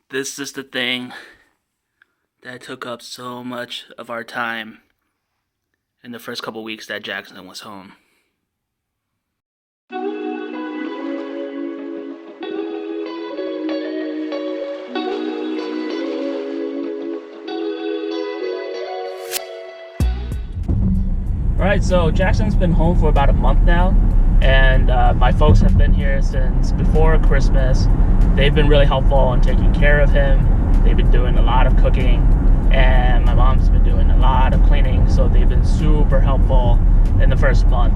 This is the thing that took up so much of our time in the first couple weeks that Jaxon was home. Alright, so Jaxon's been home for about a month now, and my folks have been here since before Christmas. They've been really helpful in taking care of him. They've been doing a lot of cooking, and my mom's been doing a lot of cleaning, so they've been super helpful in the first month.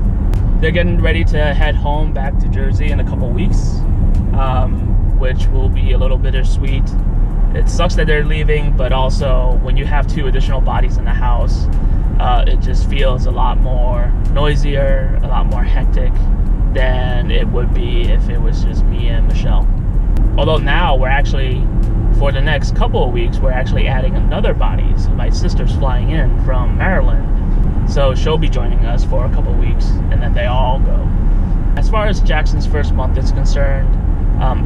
They're getting ready to head home back to Jersey in a couple weeks, which will be a little bittersweet. It sucks that they're leaving, but also when you have two additional bodies in the house, it just feels a lot more noisier, a lot more hectic than it would be if it was just me and Michelle. Although now we're actually, for the next couple of weeks, we're actually adding another body. So my sister's flying in from Maryland, so she'll be joining us for a couple of weeks, and then they all go. As far as Jaxon's first month is concerned,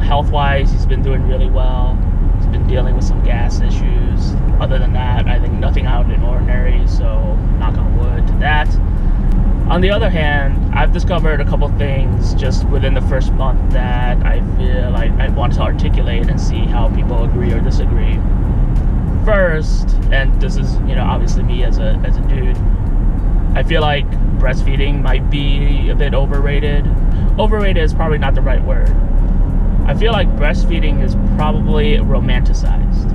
health-wise, he's been doing really well. He's been dealing with some gas issues. Other than that, I think nothing out of the ordinary, so knock on wood to that. On the other hand, I've discovered a couple things just within the first month that I feel like I want to articulate and see how people agree or disagree. First, and this is, obviously me as a dude, I feel like breastfeeding might be a bit overrated. Overrated is probably not the right word. I feel like breastfeeding is probably romanticized.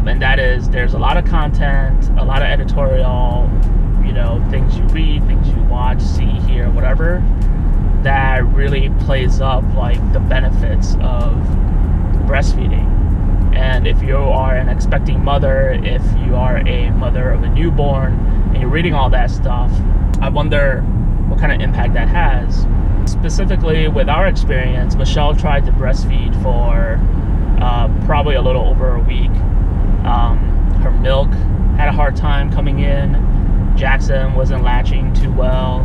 And that is, there's a lot of content, a lot of editorial, things you read, things you watch, see, hear, whatever, that really plays up like the benefits of breastfeeding. And if you are an expecting mother, if you are a mother of a newborn, and you're reading all that stuff, I wonder what kind of impact that has. Specifically with our experience, Michelle tried to breastfeed for probably a little over a week. Her milk had a hard time coming in. Jaxon wasn't latching too well.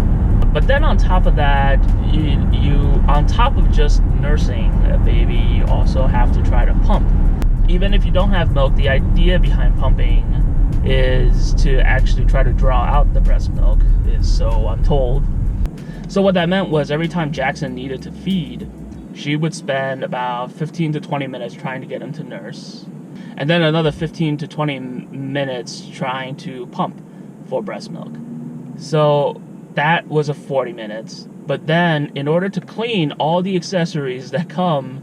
But then on top of that, you on top of just nursing a baby, you also have to try to pump. Even if you don't have milk, the idea behind pumping is to actually try to draw out the breast milk, so I'm told. So what that meant was every time Jaxon needed to feed, she would spend about 15 to 20 minutes trying to get him to nurse, and then another 15 to 20 minutes trying to pump for breast milk. So that was a 40 minutes. But then in order to clean all the accessories that come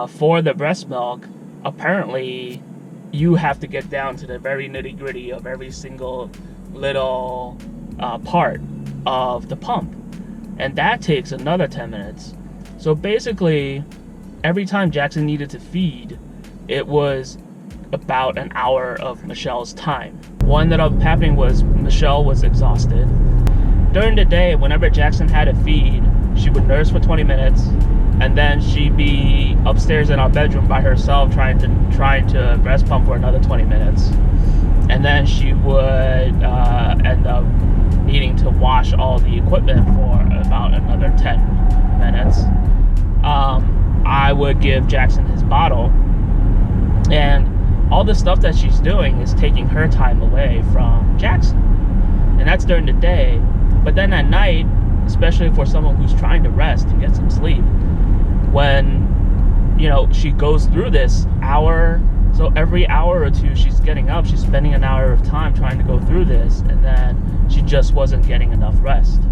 for the breast milk, apparently you have to get down to the very nitty-gritty of every single little part of the pump, and that takes another 10 minutes. So basically every time Jaxon needed to feed, it was about an hour of Michelle's time. What ended up happening was Michelle was exhausted. During the day, whenever Jaxon had to feed, she would nurse for 20 minutes, and then she'd be upstairs in our bedroom by herself trying to breast pump for another 20 minutes. And then she would end up needing to wash all the equipment for about another 10 minutes. I would give Jaxon his bottle, and all the stuff that she's doing is taking her time away from Jaxon. And that's during the day. But then at night, especially for someone who's trying to rest and get some sleep, when, she goes through this hour, so every hour or two she's getting up, she's spending an hour of time trying to go through this, and then she just wasn't getting enough rest.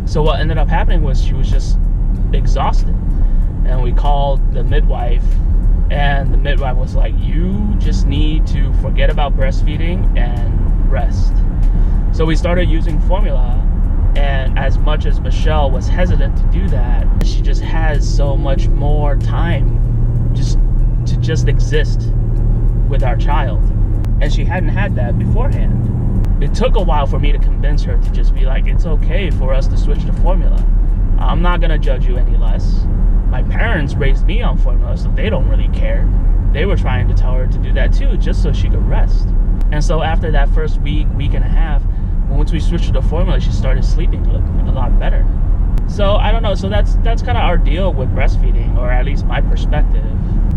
So what ended up happening was she was just exhausted. And we called the midwife, and the midwife was like, you just need to forget about breastfeeding and rest. So we started using formula, and as much as Michelle was hesitant to do that, she just has so much more time to just exist with our child. And she hadn't had that beforehand. It took a while for me to convince her to just be like, it's okay for us to switch to formula. I'm not gonna judge you any less. My parents raised me on formula, so they don't really care. They were trying to tell her to do that too, just so she could rest. And so after that first week and a half, once we switched to the formula, she started sleeping a lot better. So I don't know. So that's kind of our deal with breastfeeding, or at least my perspective.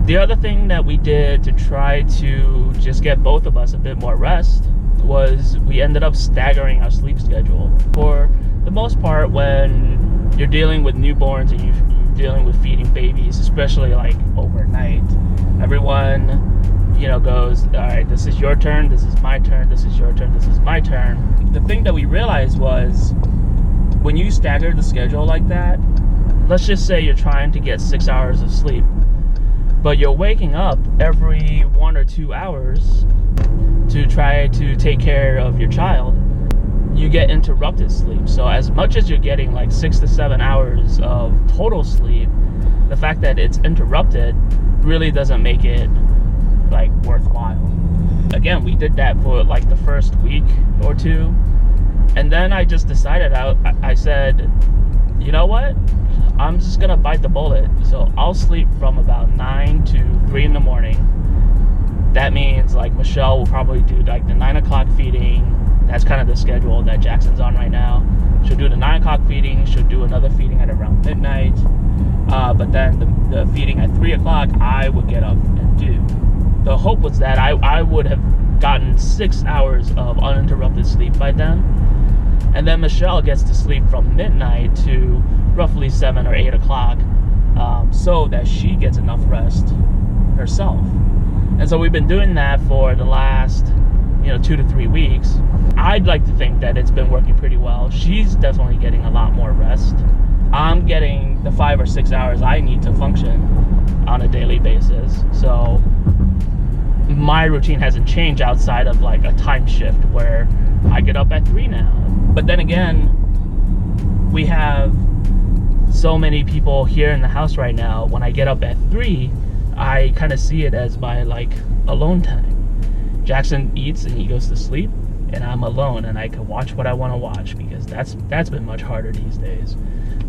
The other thing that we did to try to just get both of us a bit more rest was we ended up staggering our sleep schedule. For the most part, when you're dealing with newborns and you're dealing with feeding babies, especially like overnight, everyone, goes, all right, this is your turn, this is my turn, this is your turn, this is my turn. The thing that we realized was, when you stagger the schedule like that, let's just say you're trying to get 6 hours of sleep, but you're waking up every 1 or 2 hours to try to take care of your child, you get interrupted sleep. So as much as you're getting like 6 to 7 hours of total sleep, the fact that it's interrupted really doesn't make it like worthwhile. Again, we did that for like the first week or two, and then I just decided, I said, you know what, I'm just gonna bite the bullet. So I'll sleep from about 9 to 3 in the morning. That means like Michelle will probably do like the 9 o'clock feeding. That's kind of the schedule that Jackson's on right now. She'll do the 9 o'clock feeding, she'll do another feeding at around midnight, but then the feeding at 3 o'clock I would get up and do. The hope was that I would have gotten 6 hours of uninterrupted sleep by then, and then Michelle gets to sleep from midnight to roughly 7 or 8 o'clock, so that she gets enough rest herself. And so we've been doing that for the last 2 to 3 weeks. I'd like to think that it's been working pretty well. She's definitely getting a lot more rest. I'm getting the 5 or 6 hours I need to function on a daily basis. So my routine hasn't changed outside of like a time shift where I get up at 3 now. But then again, we have so many people here in the house right now. When I get up at 3, I kind of see it as my like alone time. Jackson eats and he goes to sleep, and I'm alone, and I can watch what I want to watch, because that's been much harder these days.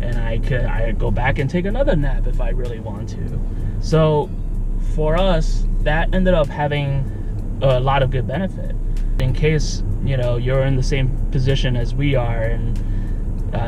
And I could go back and take another nap if I really want to. So for us, that ended up having a lot of good benefit. In case you're in the same position as we are, and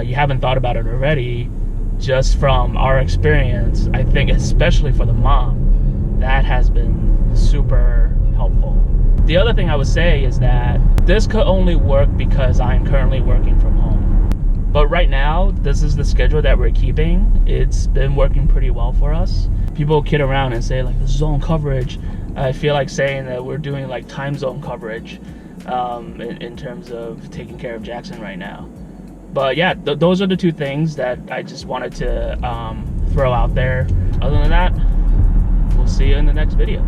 you haven't thought about it already, just from our experience, I think especially for the mom, that has been super helpful. The other thing I would say is that this could only work because I'm currently working from home. But right now, this is the schedule that we're keeping. It's been working pretty well for us. People kid around and say like the zone coverage. I feel like saying that we're doing like time zone coverage in terms of taking care of Jackson right now. But yeah, those are the two things that I just wanted to throw out there. Other than that, we'll see you in the next video.